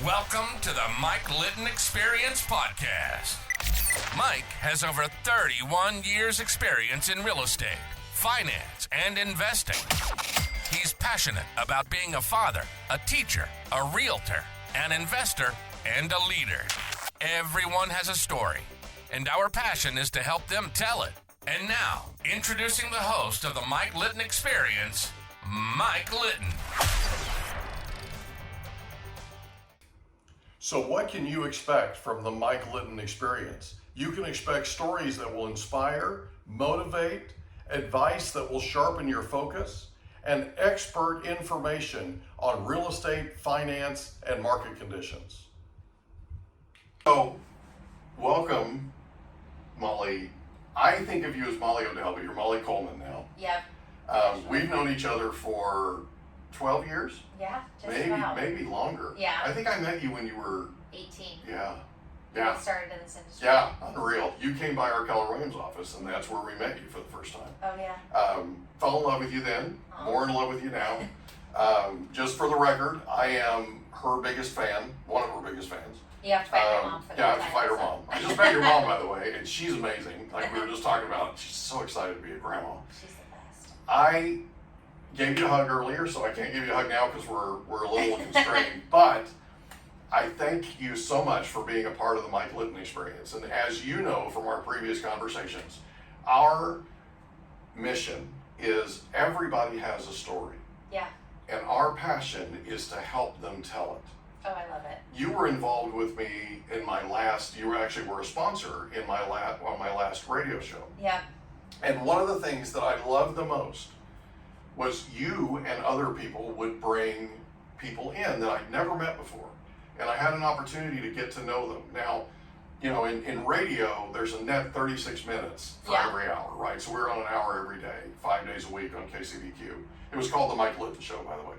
Welcome to the Mike Litton Experience Podcast. Mike has over 31 years experience in real estate, finance, and investing. He's passionate about being a father, a teacher, a realtor, an investor, and a leader. Everyone has a story, and our passion is to help them tell it. And now, introducing the host of the Mike Litton Experience, Mike Litton. So what can you expect from the Mike Litton Experience? You can expect stories that will inspire, motivate, advice that will sharpen your focus, and expert information on real estate, finance, and market conditions. So, welcome, Molly. I think of you as Molly O'Dell, but you're Molly Coleman now. Yep. We've known each other for 12 years? Yeah, just maybe, about. Maybe longer. Yeah. I think I met you when you were 18. Yeah. I started in this industry. Yeah, unreal. You came by our Keller Williams office, and that's where we met you for the first time. Oh, yeah. Fell in love with you then, more in love with you now. Just for the record, I am her biggest fan, one of her biggest fans. You have to fight your mom for that. Yeah, I have to fight her mom. I just met your mom, by the way, and she's amazing. Like we were just talking about, she's so excited to be a grandma. She's the best. I gave you a hug earlier, so I can't give you a hug now because we're a little constrained. But I thank you so much for being a part of the Mike Litton Experience. And as you know from our previous conversations, our mission is everybody has a story. Yeah. And our passion is to help them tell it. Oh, I love it. You were involved with me in my last, you actually were a sponsor in my on my last radio show. Yeah. And one of the things that I loved the most was you and other people would bring people in that I'd never met before. And I had an opportunity to get to know them. Now, you know, in radio, there's a net 36 minutes for every hour, right? So we're on an hour every day, 5 days a week on KCBQ. It was called the Mike Litton Show, by the way.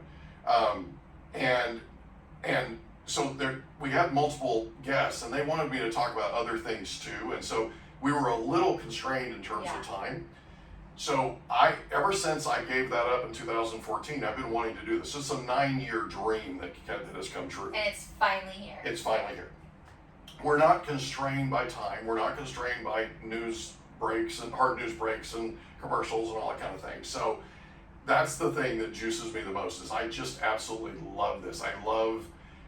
And so we had multiple guests, and they wanted me to talk about other things too. And so we were a little constrained in terms of time. So ever since I gave that up in 2014, I've been wanting to do this. It's a 9-year dream that has come true. And it's finally here. It's finally here. We're not constrained by time. We're not constrained by news breaks and hard news breaks and commercials and all that kind of thing. So that's the thing that juices me the most is I just absolutely love this. I love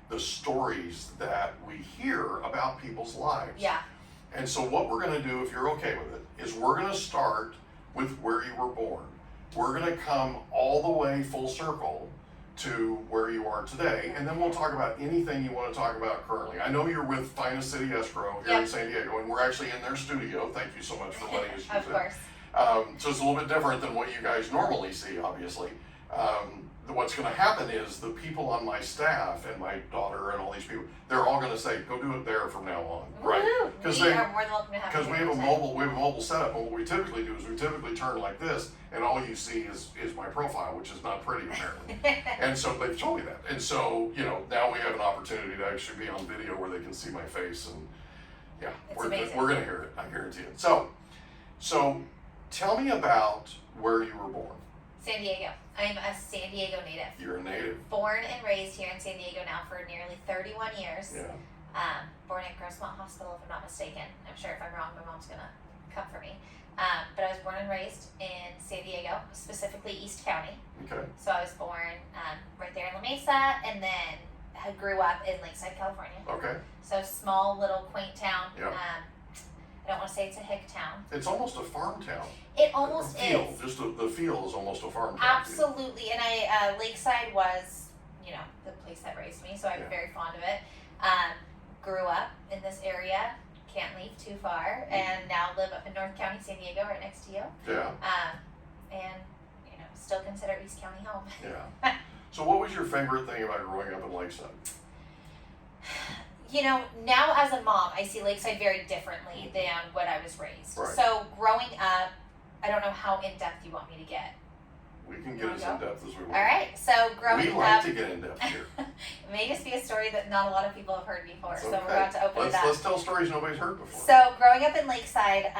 the stories that we hear about people's lives. Yeah. And so what we're going to do, if you're okay with it, is we're going to start with where you were born. We're going to come all the way full circle to where you are today, and then we'll talk about anything you want to talk about currently. I know you're with Finest City Escrow here in San Diego, and we're actually in their studio. Thank you so much for letting us use it. Of course. So it's a little bit different than what you guys normally see, obviously. What's going to happen is the people on my staff and my daughter and all these people, they're all going to say, "Go do it there from now on," right? Because we are more than welcome to have. Because we have a mobile setup, and what we typically do is we typically turn like this, and all you see is my profile, which is not pretty apparently. And so they've told me that, and so now we have an opportunity to actually be on video where they can see my face, and we're going to hear it. I guarantee it. So tell me about where you were born. San Diego. I'm a San Diego native. You're a native. Born and raised here in San Diego now for nearly 31 years. Yeah. Born at Grossmont Hospital, if I'm not mistaken. I'm sure if I'm wrong, my mom's going to come for me. But I was born and raised in San Diego, specifically East County. Okay. So I was born right there in La Mesa, and then I grew up in Lakeside, California. Okay. So small, little, quaint town. Yep. I don't want to say it's a hick town. It's almost a farm town. It almost feel, is. Just the feel is almost a farm town. Absolutely. And Lakeside was, the place that raised me, so I'm very fond of it. Grew up in this area, can't leave too far, and now live up in North County, San Diego, right next to you. Yeah. And, still consider East County home. Yeah. So what was your favorite thing about growing up in Lakeside? Now as a mom, I see Lakeside very differently than when I was raised. Right. So growing up, I don't know how in-depth you want me to get. We can get as in-depth as we want. All right. So growing up. We like to get in-depth here. It may just be a story that not a lot of people have heard before, It's so okay. we're about to open it up. Let's tell stories nobody's heard before. So growing up in Lakeside,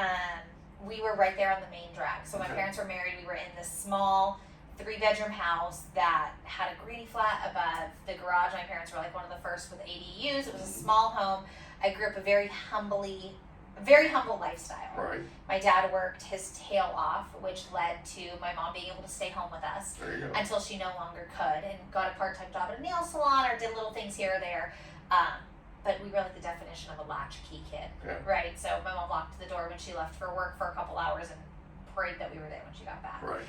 we were right there on the main drag. So my Okay. parents were married. We were in this small 3-bedroom house that had a granny flat above the garage. My parents were like one of the first with ADUs. It was a small home. I grew up a very humble lifestyle. Right. My dad worked his tail off, which led to my mom being able to stay home with us There you go. until she no longer could, and got a part-time job at a nail salon or did little things here or there. But we were like the definition of a latchkey kid, Yeah. right? So my mom locked the door when she left for work for a couple hours and prayed that we were there when she got back. Right.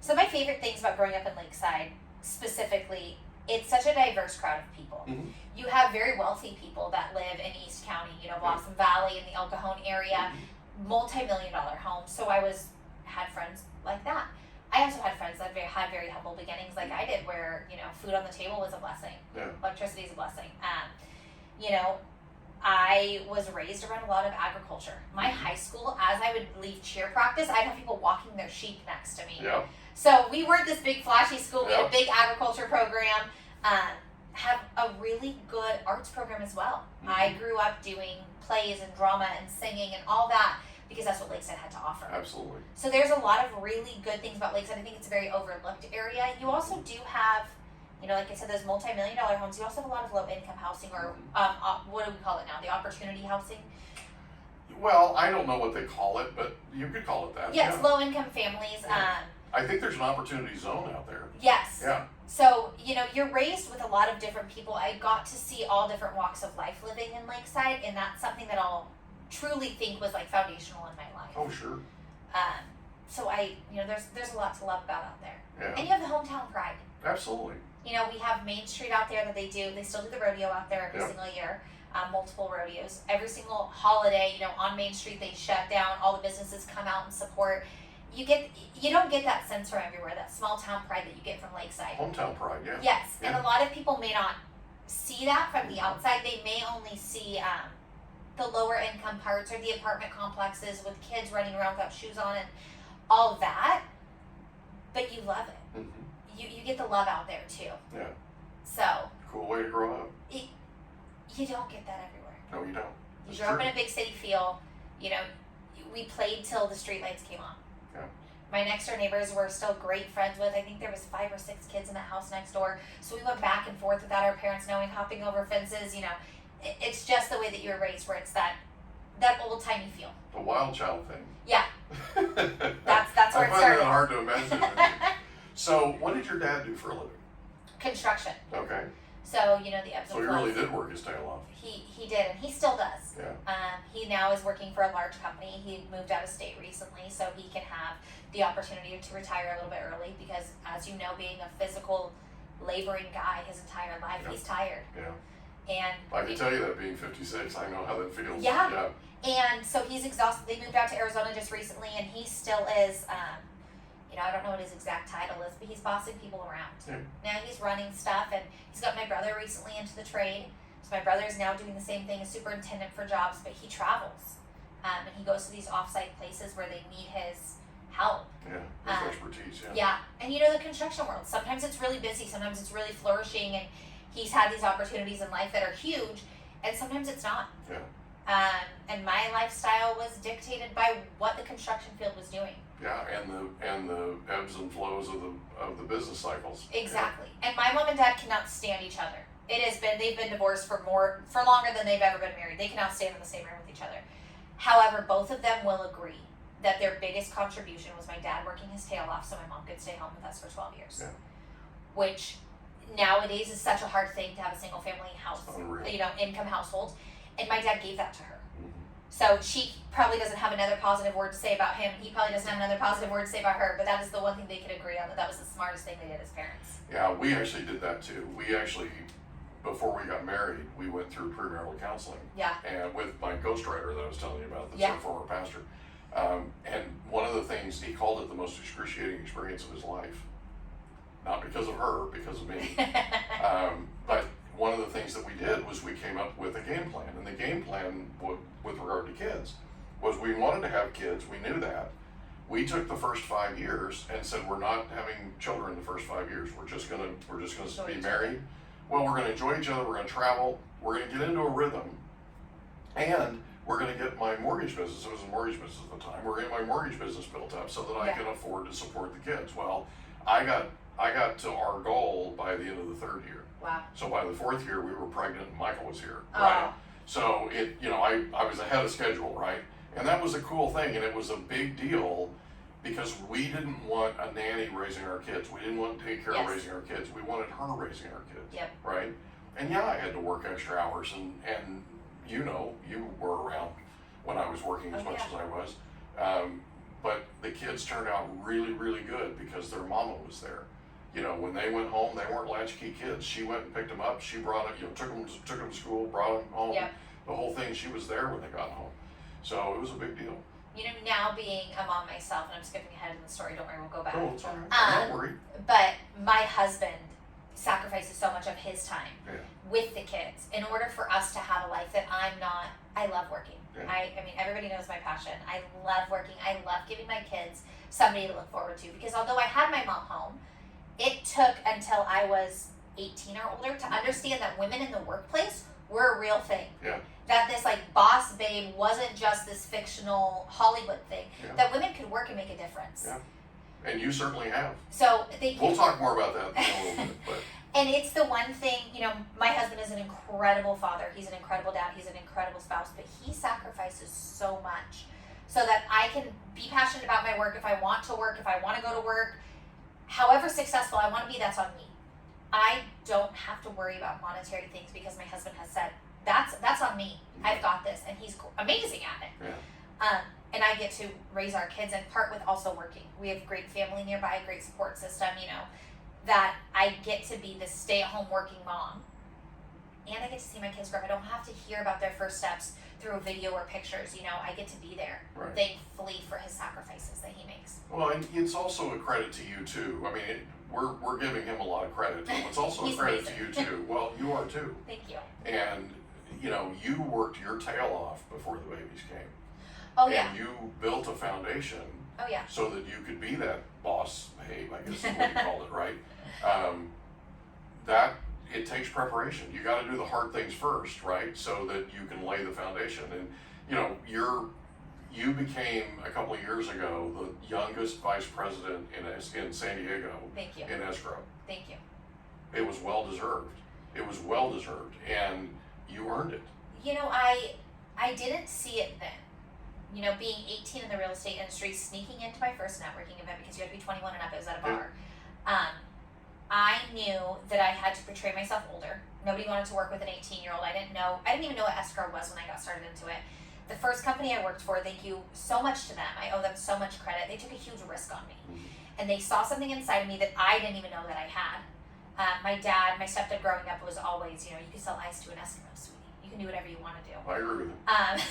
So my favorite things about growing up in Lakeside, specifically, it's such a diverse crowd of people. Mm-hmm. You have very wealthy people that live in East County, Blossom Valley and the El Cajon area, multi-million-dollar homes. So had friends like that. I also had friends that had very humble beginnings, like I did, where food on the table was a blessing. Yeah. Electricity is a blessing. I was raised around a lot of agriculture. My high school, as I would leave cheer practice, I'd have people walking their sheep next to me. Yeah. So we weren't this big flashy school. We had a Yep. big agriculture program. Have a really good arts program as well. Mhm. I grew up doing plays and drama and singing and all that because that's what Lakeside had to offer. Absolutely. So there's a lot of really good things about Lakeside. I think it's a very overlooked area. You also do have, like I said, those multi-million-dollar homes. You also have a lot of low-income housing, or what do we call it now? The opportunity housing. Well, I don't know what they call it, but you could call it that. Yes, low-income families. Yeah. I think there's an opportunity zone out there. Yes. Yeah. So, you're raised with a lot of different people. I got to see all different walks of life living in Lakeside, and that's something that I'll truly think was like foundational in my life. Oh, sure. So there's a lot to love about out there. Yeah. And you have the hometown pride. Absolutely. We have Main Street out there that they still do the rodeo out there every Yeah. single year, multiple rodeos. Every single holiday, on Main Street they shut down, all the businesses come out and support. You don't get that sense from everywhere, that small town pride that you get from Lakeside. Hometown pride, yeah. Yes, and Yeah. a lot of people may not see that from the outside. They may only see the lower income parts or the apartment complexes with kids running around without shoes on and all that, but you love it. Mm-hmm. You get the love out there too. Yeah. So Cool way to grow up. you don't get that everywhere. No, you don't. You It's grew up true. in a big city feel. We played till the street lights came on. Yeah. My next door neighbors were still great friends with. I think there was 5 or 6 kids in that house next door. So we went back and forth without our parents knowing, hopping over fences. It's just the way that you were raised, where it's that old timey feel. The wild child thing. Yeah, that's where I it find started. that hard to imagine. So, what did your dad do for a living? Construction. Okay. So the ebbs So and he flows. really did work his tail off. He did, and he still does. Yeah. He now is working for a large company. He moved out of state recently, so he can have the opportunity to retire a little bit early because, as you know, being a physical, laboring guy his entire life, Yeah. he's tired. Yeah. And I can tell you that being 56, I know how that feels. Yeah. And so he's exhausted. They moved out to Arizona just recently, and he still is, I don't know what his exact title is, but he's bossing people around. Yeah. Now he's running stuff, and he's got my brother recently into the trade. So my brother is now doing the same thing as superintendent for jobs, but he travels. And he goes to these off-site places where they need his help. Yeah. His expertise, yeah. Yeah, and the construction world, sometimes it's really busy, sometimes it's really flourishing, and he's had these opportunities in life that are huge, and sometimes it's not. Yeah. And my lifestyle was dictated by what the construction field was doing. Yeah, and the ebbs and flows of the business cycles. Exactly. And my mom and dad cannot stand each other. They've been divorced for longer than they've ever been married. They cannot stand in the same room with each other. However, both of them will agree that their biggest contribution was my dad working his tail off so my mom could stay home with us for 12 years. Yeah. Which nowadays is such a hard thing to have a single family house, Unreal. income household. And my dad gave that to her. Mhm. So she probably doesn't have another positive word to say about him. He probably doesn't have another positive word to say about her. But that is the one thing they could agree on, that was the smartest thing they did as parents. Yeah, we actually did that too. We actually, before we got married, we went through premarital counseling. Yeah. And with my ghostwriter that I was telling you about, that's Yeah. our former pastor. And one of the things, he called it the most excruciating experience of his life. Not because of her, because of me. But one of the things that we did was we came up with a game plan. And the game plan with regard to kids was we wanted to have kids. We knew that. We took the first 5 years and said we're not having children the first 5 years. We're just gonna Enjoy be each married. Well, we're gonna enjoy each other. We're gonna travel. We're gonna get into a rhythm, and we're gonna get my mortgage business. It was a mortgage business at the time. We're getting my mortgage business built up so that I Yeah. can afford to support the kids. Well, I got to our goal by the end of the 3rd year. Wow. So by the 4th year, we were pregnant and Michael was here, Oh. right? So I was ahead of schedule, right? And that was a cool thing, and it was a big deal because we didn't want a nanny raising our kids. We didn't want daycare Yes. raising our kids. We wanted her raising our kids, Yep. right? And yeah, I had to work extra hours, and you were around when I was working as much as I was. But the kids turned out really, really good because their mama was there. When they went home, they weren't latchkey kids. She went and picked them up. She brought them, took them to school, brought them home. Yep. The whole thing, she was there when they got home. So it was a big deal. Now being a mom myself, and I'm skipping ahead in the story, don't worry, we'll go back. Oh, it's all right. Don't worry. But my husband sacrifices so much of his time Yeah. with the kids in order for us to have a life that I love working. Yeah. I mean, everybody knows my passion. I love working. I love giving my kids somebody to look forward to, because although I had my mom home, it took until I was 18 or older to understand that women in the workplace were a real thing. Yeah. That this boss babe wasn't just this fictional Hollywood thing. Yeah. That women could work and make a difference. Yeah. And you certainly have. So thank you. We'll talk more about that in a little bit. But And it's the one thing, my husband is an incredible father. He's an incredible dad. He's an incredible spouse. But he sacrifices so much so that I can be passionate about my work. If I want to work, if I want to go to work, however successful I want to be, that's on me. I don't have to worry about monetary things because my husband has said, that's on me. I've got this. And he's amazing at it. yeah. And I get to raise our kids and part with also working. We have great family nearby, great support system, that I get to be this stay-at-home working mom. And I get to see my kids grow. I don't have to hear about their first steps through a video or pictures. I get to be there, Right. thankfully, for his sacrifices that he makes. Well, and it's also a credit to you too. I mean, we're giving him a lot of credit, but it's also a He's credit amazing. to you too. Well, you are too. Thank you. And you worked your tail off before the babies came. Oh, yeah. And you built a foundation Oh, yeah. so that you could be that boss babe, I guess is what you called it, right? That it takes preparation. You got to do the hard things first, right? So that you can lay the foundation. And you became a couple of years ago the youngest vice president in San Diego. Thank you. In escrow. Thank you. It was well deserved. It was well deserved, and you earned it. I didn't see it then. Being 18 in the real estate industry, sneaking into my first networking event because you had to be 21 and up. It was at a bar. I knew that I had to portray myself older. Nobody wanted to work with an 18-year-old. I didn't even know what escrow was when I got started into it. The first company I worked for, thank you so much to them. I owe them so much credit. They took a huge risk on me. Mm-hmm. And they saw something inside of me that I didn't even know that I had. My stepdad growing up was always, you can sell ice to an Eskimo, sweetie. You can do whatever you want to do. I agree with you.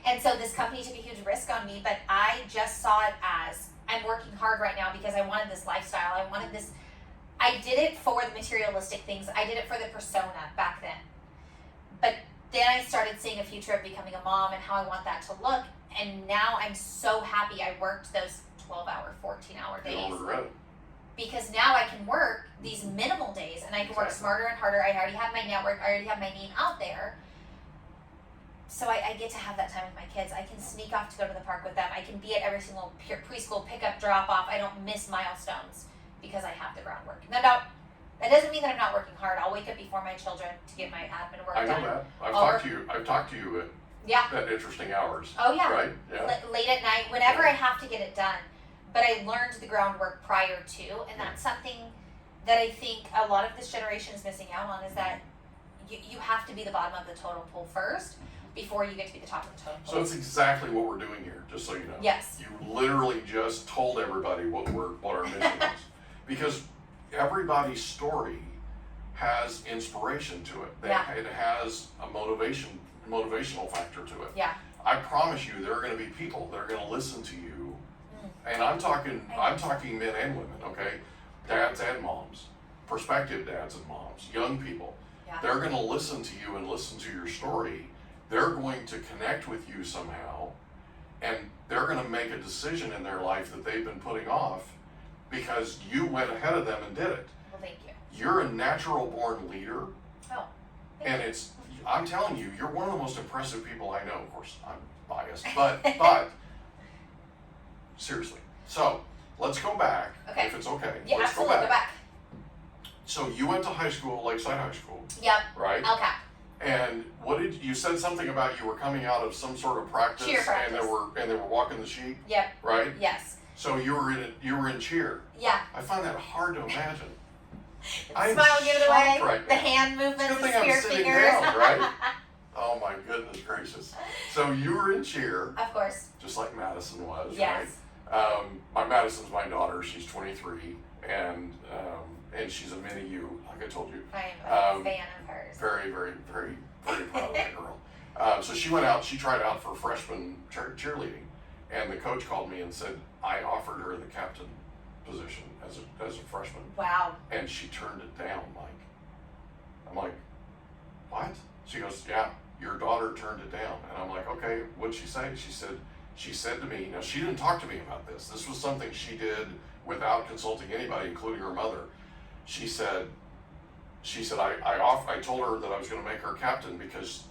And so this company took a huge risk on me, but I just saw it as, I'm working hard right now because I wanted this lifestyle. I wanted this. I did it for the materialistic things. I did it for the persona back then. But then I started seeing a future of becoming a mom and how I want that to look. And now I'm so happy I worked those 12-hour, 14-hour days. You don't regret it. Because now I can work these minimal days and I can work smarter and harder. I already have my network. I already have my name out there. So I get to have that time with my kids. I can sneak off to go to the park with them. I can be at every single preschool pickup, drop off. I don't miss milestones because I have the groundwork. That doesn't mean that I'm not working hard. I'll wake up before my children to get my admin work done. I know that. I've talked to you at interesting hours. Oh, yeah. Right? Yeah. Late at night, whenever I have to get it done. But I learned the groundwork prior to, and that's something that I think a lot of this generation is missing out on, is that you have to be the bottom of the totem pole first before you get to be the top of the totem pole. So it's exactly what we're doing here, just so you know. Yes. You literally just told everybody what our mission is. Because everybody's story has inspiration to it. It has a motivational factor to it. Yeah. I promise you there are going to be people that are going to listen to you. And I'm talking men and women, okay? Dads and moms, prospective dads and moms, young people. Yeah. They're going to listen to you and listen to your story. They're going to connect with you somehow, and they're going to make a decision in their life that they've been putting off because you went ahead of them and did it. Well, thank you. You're a natural born leader. Oh. And I'm telling you, you're one of the most impressive people I know. Of course, I'm biased, but seriously. So let's go back, Okay. if it's okay. Yeah, Let's absolutely. Go back. So you went to high school, Lakeside High School, Yep. right? LCAP. And what did you said something about you were coming out of some sort of practice, Cheer practice. and they were walking the sheep, Yep. right? Yes. So you were in cheer. Yeah. I find that hard to imagine. Smile, give it away. Right The now. hand movements, Good the thing I'm spear sitting fingers. down, right? Oh my goodness gracious! So you were in cheer, Of course. just like Madison was, Yes. right? Madison's my daughter. She's 23, and she's a mini you, like I told you. I'm a fan of hers. Very, very, very, very proud of that girl. So she went out. She tried out for freshman cheerleading, and the coach called me and said I offered her the captain position as a freshman, Wow. and she turned it down. Mike, I'm like, what? She goes, yeah, your daughter turned it down, and I'm like, okay, what'd she say? She said to me, now she didn't talk to me about this. This was something she did without consulting anybody, including her mother. She said, I told her that I was going to make her captain because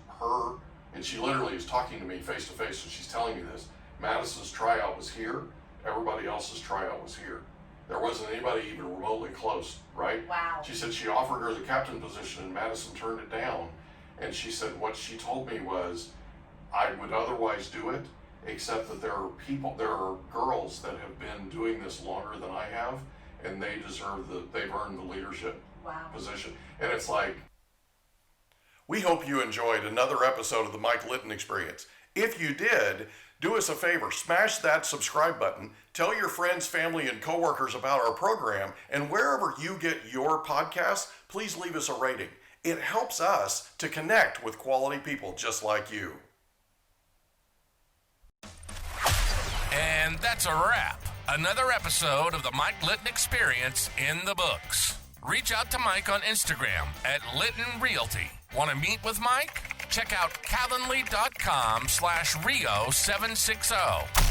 and she literally is talking to me face to face, and she's telling me this. Madison's tryout was here. Everybody else's tryout was here. There wasn't anybody even remotely close, right? Wow. She said she offered her the captain position and Madison turned it down. And she said what she told me was, I would otherwise do it, except that there are girls that have been doing this longer than I have, and they've earned the leadership position. And it's like, we hope you enjoyed another episode of the Mike Litton Experience. If you did, do us a favor, smash that subscribe button, tell your friends, family, and coworkers about our program, and wherever you get your podcasts, please leave us a rating. It helps us to connect with quality people just like you. And that's a wrap. Another episode of the Mike Litton Experience in the books. Reach out to Mike on Instagram at Litton Realty. Want to meet with Mike? Check out calendly.com/Rio760.